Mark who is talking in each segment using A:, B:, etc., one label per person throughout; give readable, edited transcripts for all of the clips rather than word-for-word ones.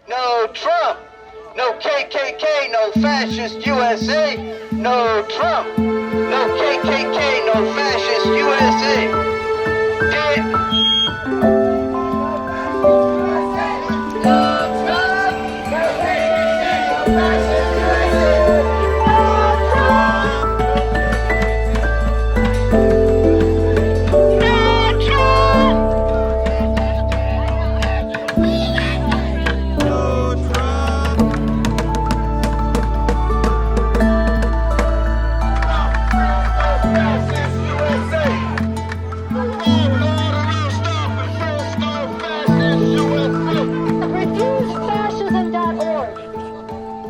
A: No Trump. No KKK, no fascist USA. No Trump. No KKK, no fascist USA.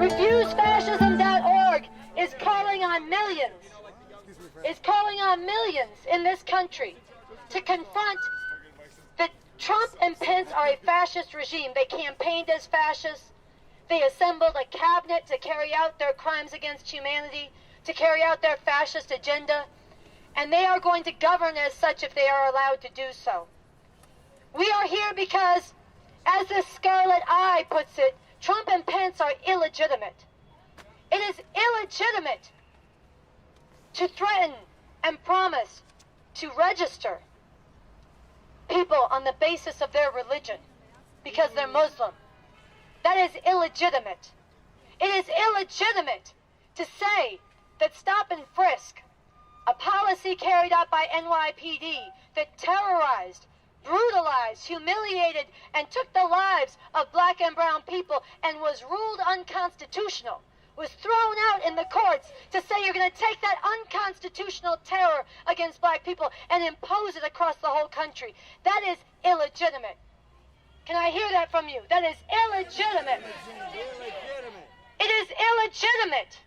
B: RefuseFascism.org is calling on millions in this country to confront that Trump and Pence are a fascist regime. They campaigned as fascists. They assembled a cabinet to carry out their crimes against humanity, to carry out their fascist agenda, and they are going to govern as such if they are allowed to do so. We are here because, as the Scarlet Eye puts it, Trump and Pence are illegitimate. It is illegitimate to threaten and promise to register people on the basis of their religion because they're Muslim. That is illegitimate. It is illegitimate to say that stop and frisk, a policy carried out by NYPD that terrorized, brutalized, humiliated, and took the lives of black and brown people and was ruled unconstitutional, was thrown out in the courts to say you're going to take that unconstitutional terror against black people and impose it across the whole country. That is illegitimate. Can I hear that from you? That is illegitimate. It is illegitimate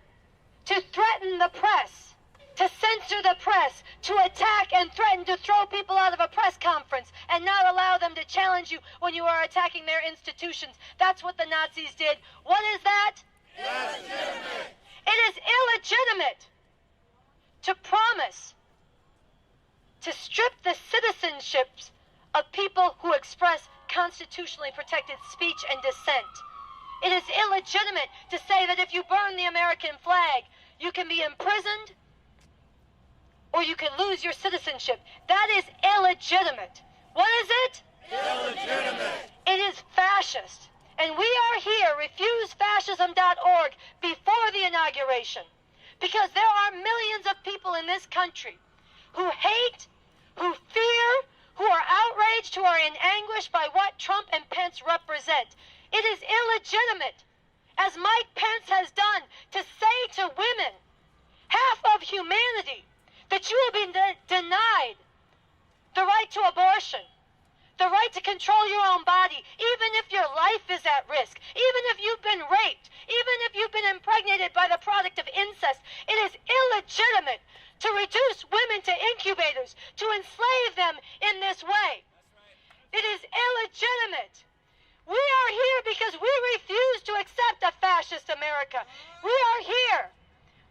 B: to threaten the press, to censor the press, to attack and threaten to throw people out of a press conference and not allow them to challenge you when you are attacking their institutions. That's what the Nazis did. What is that? Illegitimate. It is illegitimate to promise to strip the citizenships of people who express constitutionally protected speech and dissent. It is illegitimate to say that if you burn the American flag, you can be imprisoned or you can lose your citizenship. That is illegitimate. What is it? Illegitimate. It is fascist. And we are here, RefuseFascism.org, before the inauguration, because there are millions of people in this country who hate, who fear, who are outraged, who are in anguish by what Trump and Pence represent. It is illegitimate, as Mike Pence has done, to say to women, half of humanity, that you will be denied the right to abortion, the right to control your own body, even if your life is at risk, even if you've been raped, even if you've been impregnated by the product of incest. It is illegitimate to reduce women to incubators, to enslave them in this way. It is illegitimate. We are here because we refuse to accept a fascist America. We are here.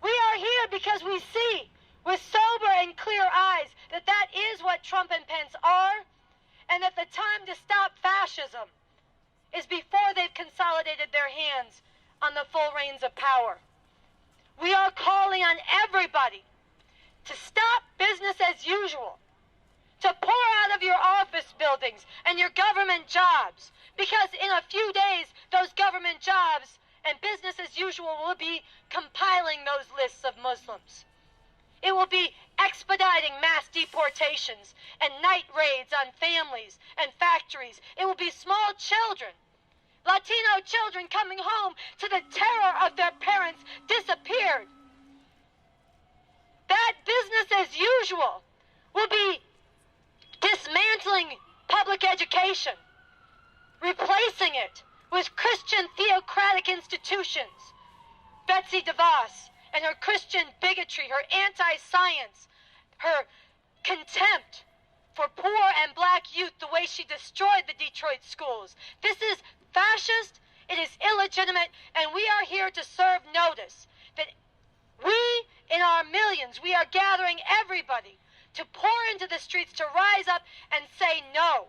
B: We are here because we see with sober and clear eyes that that is what Trump and Pence are, and that the time to stop fascism is before they've consolidated their hands on the full reins of power. We are calling on everybody to stop business as usual, to pour out of your office buildings and your government jobs, because in a few days, those government jobs and business as usual will be compiling those lists of Muslims. It will be expediting mass deportations and night raids on families and factories. It will be small children, Latino children coming home to the terror of their parents disappeared. That business as usual will be dismantling public education, replacing it with Christian theocratic institutions. Betsy DeVos and her Christian bigotry, her anti-science, her contempt for poor and black youth, the way she destroyed the Detroit schools. This is fascist, it is illegitimate, and we are here to serve notice that we, in our millions, we are gathering everybody to pour into the streets, to rise up and say no.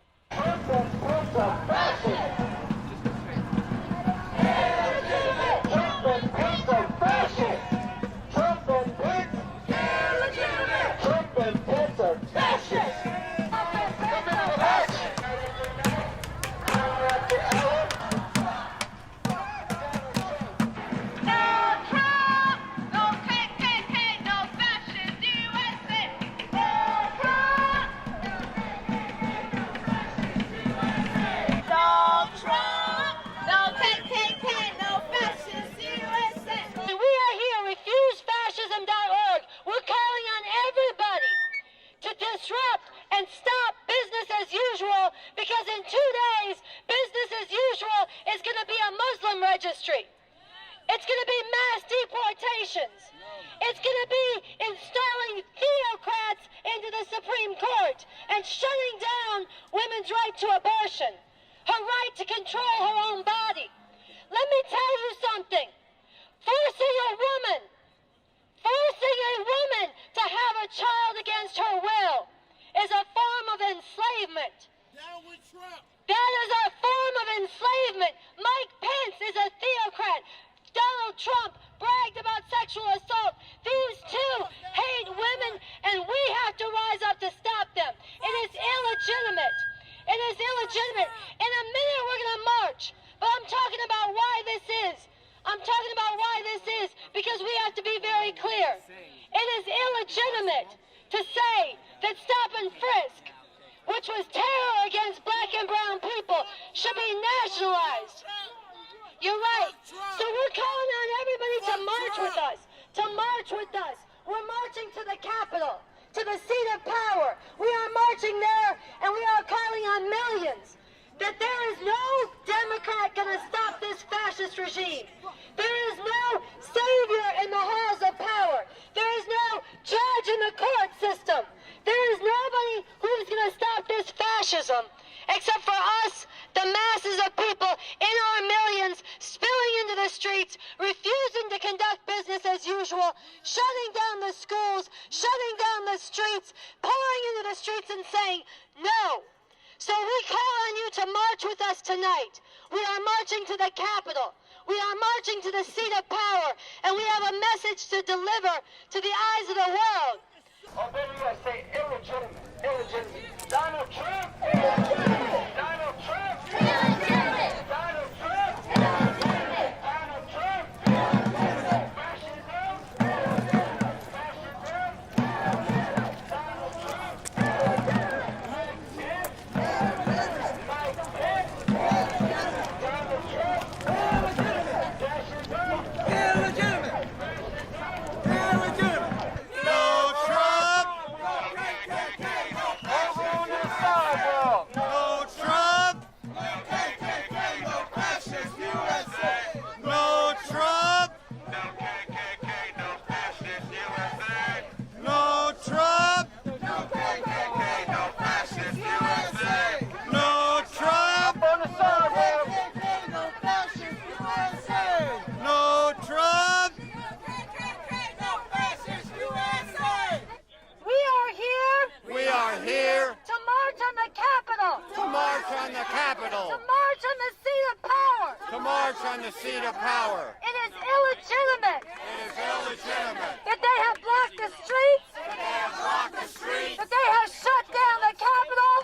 B: is going to be a Muslim registry. It's going to be mass deportations. It's going to be installing theocrats into the Supreme Court and shutting down women's right to abortion, her right to control her own body. Let me tell you something. Forcing a woman to have a child against her will is a form of enslavement.
C: Down with Trump.
B: That is a form of enslavement. Mike Pence is a theocrat. Donald Trump bragged about sexual assault. These two hate women, and we have to rise up to stop them. It is illegitimate. It is illegitimate. In a minute, we're going to march. But I'm talking about why this is. I'm talking about why this is because we have to be very clear. It is illegitimate to say that stop and frisk, which was terror against black and brown people, should be nationalized. You're right. So we're calling on everybody to march with us. To march with us. We're marching to the Capitol, to the seat of power. We are marching there, and we are calling on millions. That there is no Democrat going to stop this fascist regime. There is no savior in the halls of power. There is no judge in the court system. There is nobody who is going to stop this fascism except for us, the masses of people in our millions spilling into the streets, refusing to conduct business as usual, shutting down the schools, shutting down the streets, pouring into the streets and saying no. So we call on you to march with us tonight. We are marching to the Capitol. We are marching to the seat of power, and we have a message to deliver to the eyes of the world.
A: Oh, baby, I say illegitimate. Illegitimate. Donald Trump. Illegitimate. Donald Trump. Illegitimate. Donald Trump. Illegitimate. Donald Trump. Illegitimate. Fascism. Illegitimate. Fascism. Illegitimate. Donald Trump. Illegitimate. Mike Pence. Illegitimate. Mike Pence. Illegitimate. Donald Trump. Illegitimate. Fascism.
C: Illegitimate. Illegitimate.
D: No Trump!
A: Over the sidewalk.
D: No Trump!
C: KKK, no fascist USA.
D: No Trump!
E: No KKK, no fascist USA.
D: No Trump!
C: No KKK, no fascist USA.
D: No Trump!
A: On the sidewalk.
C: KKK, no fascist USA.
D: No Trump!
C: KKK, no fascist USA.
B: We are here
D: We are here
B: to march on the Capitol,
D: to march on the
B: to
D: Capitol,
B: march on the seat of power.
D: to march on the seat of power.
B: It is illegitimate
D: It is illegitimate
B: that they have blocked the streets,
D: block the street,
B: that they have shut down the Capitol.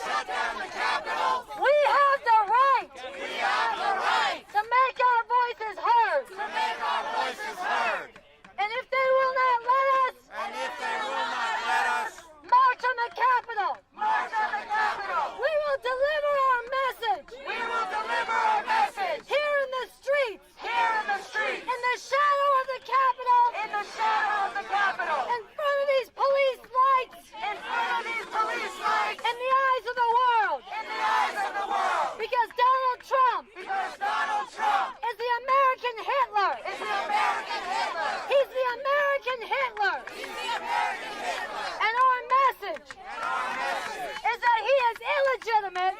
D: shut down the Capitol.
B: We have the right
D: We have the right
B: to make our voices heard.
D: to make our voices heard.
B: And if they will not let us
D: And if they will not let us
B: march on the Capitol,
D: march on the Capitol,
B: we will deliver our message
D: we will deliver our message
B: here in the streets,
D: here in the streets,
B: in the shadow of the Capitol,
D: in the shadow of the Capitol,
B: in front of these police lights,
D: in front of these police lights,
B: in the eyes of the world.
D: in the eyes of the world.
B: Because Donald Trump
D: Because Donald Trump
B: is the American Hitler.
D: is the American Hitler.
B: He's the American Hitler.
D: He's the American Hitler.
B: And our message is that he is illegitimate.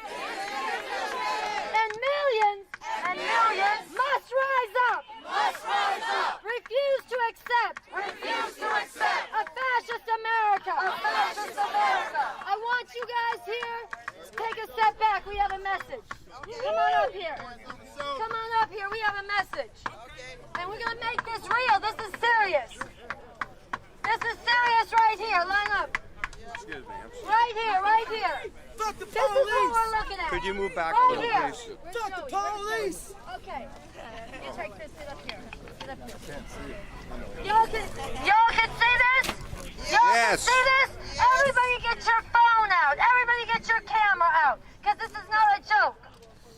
B: And millions must rise up.
D: Must rise up.
B: Refuse to accept
D: Refuse to accept
B: a fascist America.
D: a fascist America.
B: I want you guys here to take a step back. We have a message. Come on up here. Come on up here. We have a message. And we're going to make this real. This is serious. This is serious right here. Line up. Right here, right here.
C: Fuck the
B: This is what we're looking at.
D: Could you move back a
B: right
D: little,
B: here.
D: please?
C: Fuck the police.
B: Okay. You take this. Sit up here. Sit up here. Y'all can see this? Y'all
D: Yes.
B: can see this? Everybody get your phone out. Everybody get your camera out. Because this is not a joke.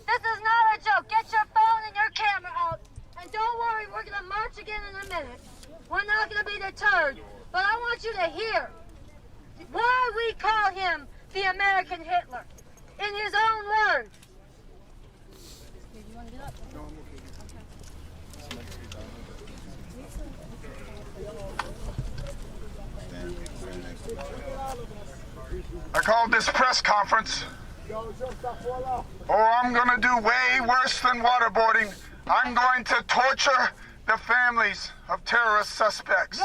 B: This is not a joke. Get your phone and your camera out. And don't worry, we're going to march again in a minute. We're not going to be deterred. But I want you to hear why we call him the American Hitler. In his own words.
F: I called this press conference. Oh, I'm gonna do way worse than waterboarding. I'm going to torture the families of terrorist suspects.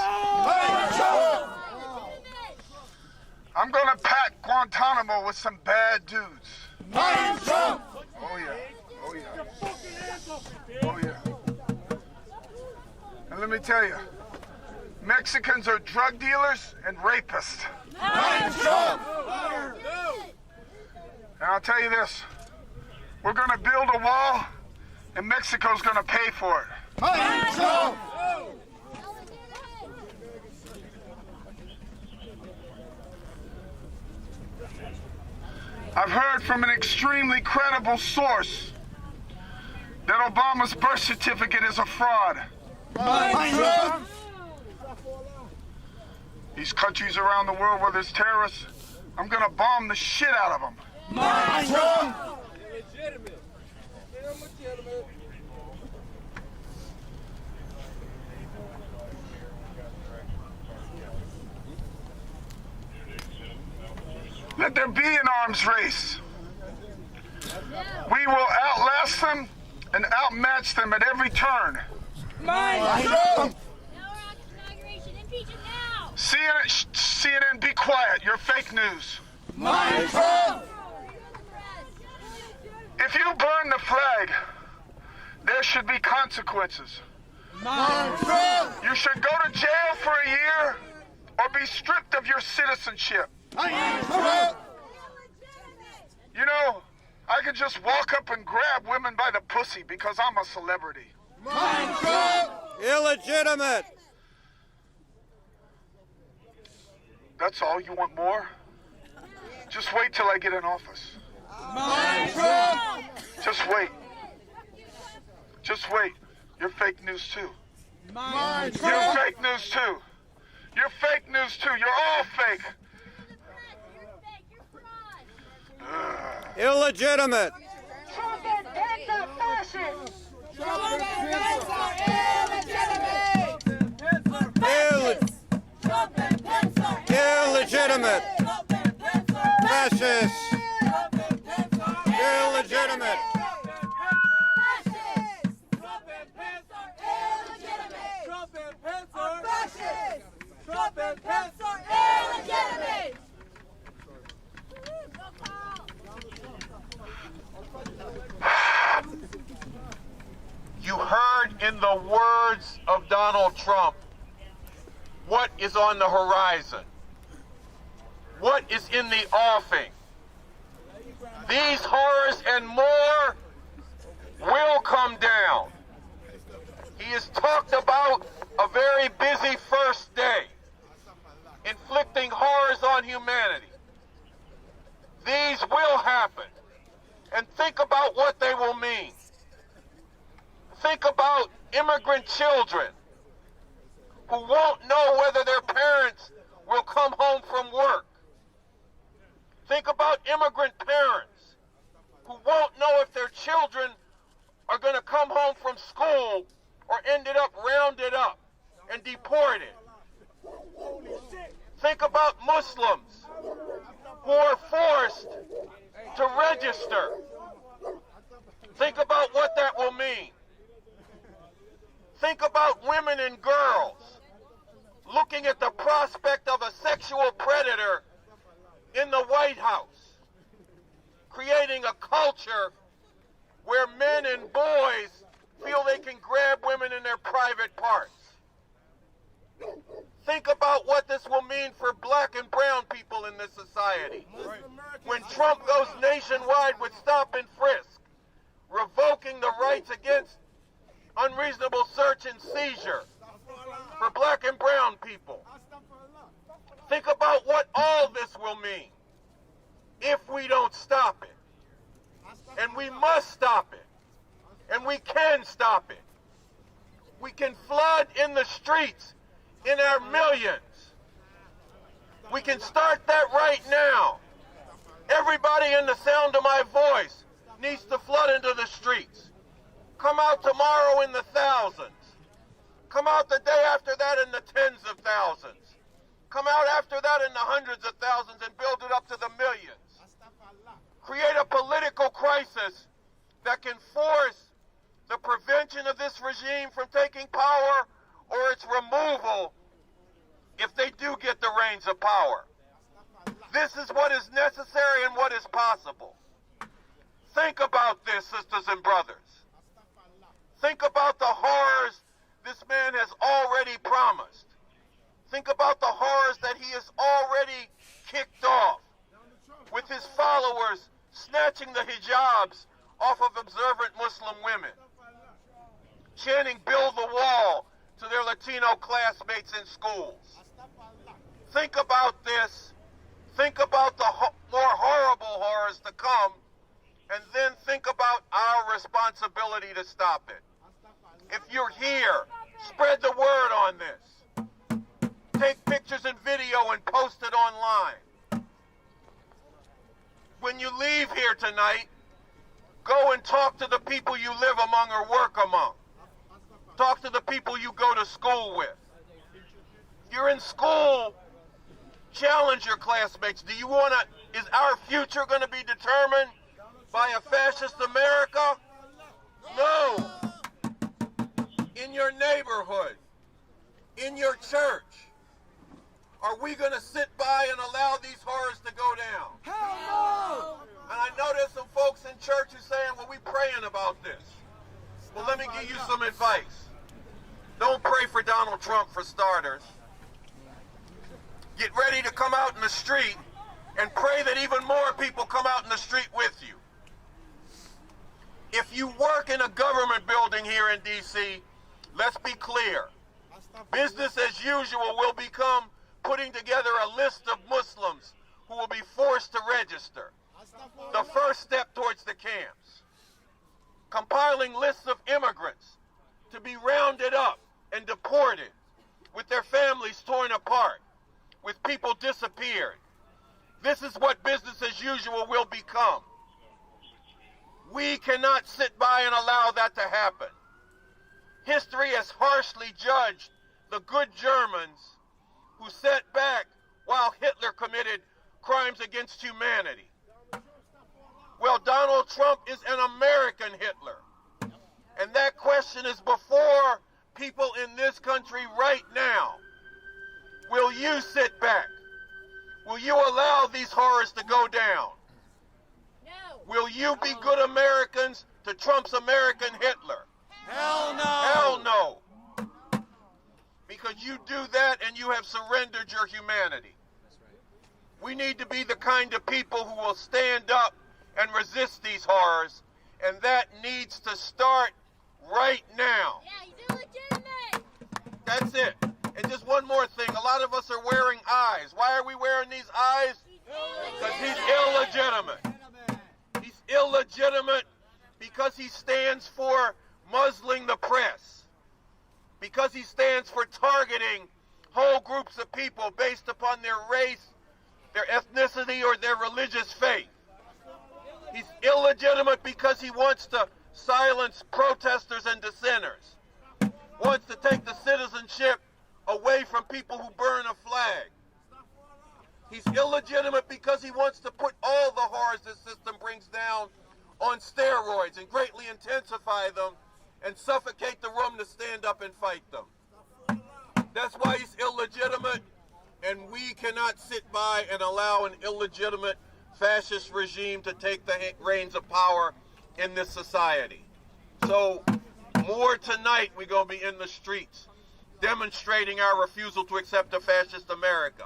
F: I'm gonna pack Guantanamo with some bad dudes. Oh yeah, oh yeah, oh yeah. And let me tell you, Mexicans are drug dealers and rapists. And I'll tell you this, we're gonna build a wall and Mexico's gonna pay for it. I've heard from an extremely credible source that Obama's birth certificate is a fraud. These countries around the world where there's terrorists, I'm gonna bomb the shit out of them. Let there be an arms race. We will outlast them and outmatch them at every turn. CNN, be quiet. You're fake news. If you burn the flag, there should be consequences. You should go to jail for a year or be stripped of your citizenship. You know, I could just walk up and grab women by the pussy because I'm a celebrity.
G: Illegitimate.
F: That's all? You want more? Just wait till I get in office. Just wait. Just wait. You're fake news too. You're fake news too. You're fake news too. You're all fake.
G: Illegitimate.
B: Trump and Pence are fascists.
G: Illegitimate. Fascist. Illegitimate.
C: Trump and Pence are illegitimate.
E: You heard in the words of Donald Trump what is on the horizon, what is in the offing. These horrors and more will come down. He has talked about a very busy first day, inflicting horrors on humanity. These will happen. And think about what they will mean. Think about immigrant children who won't know whether their parents will come home from work. Think about immigrant parents who won't know if their children are going to come home from school or ended up rounded up and deported. Think about Muslims who are forced to register. Think about what that will mean. Think about women and girls looking at the prospect of a sexual predator in the White House, creating a culture where men and boys feel they can grab women in their private parts. Think about what this will mean for black and brown people in this society. When Trump goes nationwide with stop and frisk, revoking the rights against unreasonable search and seizure for black and brown people. Think about what all this will mean if we don't stop it. And we must stop it. And we can stop it. We can flood in the streets in our millions. We can start that right now. Everybody in the sound of my voice needs to flood into the streets. Come out tomorrow in the thousands. Come out the day after that in the tens of thousands. Come out after that in the hundreds of thousands and build it up to the millions. Create a political crisis that can force the prevention of this regime from taking power or its removal if they do get the reins of power. This is what is necessary and what is possible. Think about this, sisters and brothers. Think about the horrors this man has already promised. Think about the horrors that he has already kicked off, with his followers snatching the hijabs off of observant Muslim women, chanting "Build the Wall" to their Latino classmates in schools. Think about this. Think about the more horrible horrors to come, and then think about our responsibility to stop it. If you're here, spread the word on this. Take pictures and video and post it online. When you leave here tonight, go and talk to the people you live among or work among. Talk to the people you go to school with. If you're in school, challenge your classmates. Do you want to, is our future going to be determined by a fascist America? No. In your neighborhood, in your church, are we going to sit by and allow these horrors to go down?
C: Hell no!
E: And I know there's some folks in church who are saying, well, we praying about this. Well, let me give you some advice. Don't pray for Donald Trump, for starters. Get ready to come out in the street and pray that even more people come out in the street with you. If you work in a government building here in D.C., let's be clear. Business as usual will become putting together a list of Muslims who will be forced to register. The first step towards the camps. Compiling lists of immigrants to be rounded up and deported, with their families torn apart, with people disappeared. This is what business as usual will become. We cannot sit by and allow that to happen. History has harshly judged the good Germans who sat back while Hitler committed crimes against humanity. Well, Donald Trump is an American Hitler. And that question is before people in this country right now. Will you sit back? Will you allow these horrors to go down?
C: No!
E: Will you be good Americans to Trump's American Hitler?
G: Hell no!
E: Hell no! Because you do that and you have surrendered your humanity. We need to be the kind of people who will stand up and resist these horrors, and that needs to start right now.
C: Yeah, he's illegitimate!
E: That's it. And just one more thing. A lot of us are wearing eyes. Why are we wearing these eyes? Because he's illegitimate. He's illegitimate because he stands for muzzling the press. Because he stands for targeting whole groups of people based upon their race, their ethnicity, or their religious faith. He's illegitimate because he wants to silence protesters and dissenters. Wants to take the citizenship away from people who burn a flag. He's illegitimate because he wants to put all the horrors this system brings down on steroids and greatly intensify them and suffocate the room to stand up and fight them. That's why he's illegitimate, and we cannot sit by and allow an illegitimate fascist regime to take the reins of power in this society. So more tonight we're going to be in the streets demonstrating our refusal to accept a fascist America.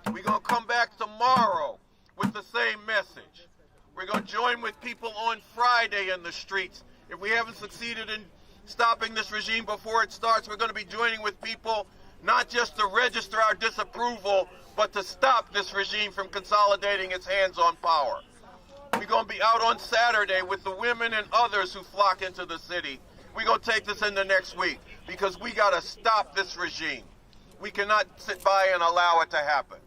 E: We're going to come back tomorrow with the same message. We're going to join with people on Friday in the streets. If we haven't succeeded in stopping this regime before it starts, we're going to be joining with people not just to register our disapproval, but to stop this regime from consolidating its hands on power. We're going to be out on Saturday with the women and others who flock into the city. We're going to take this into next week because we got to stop this regime. We cannot sit by and allow it to happen.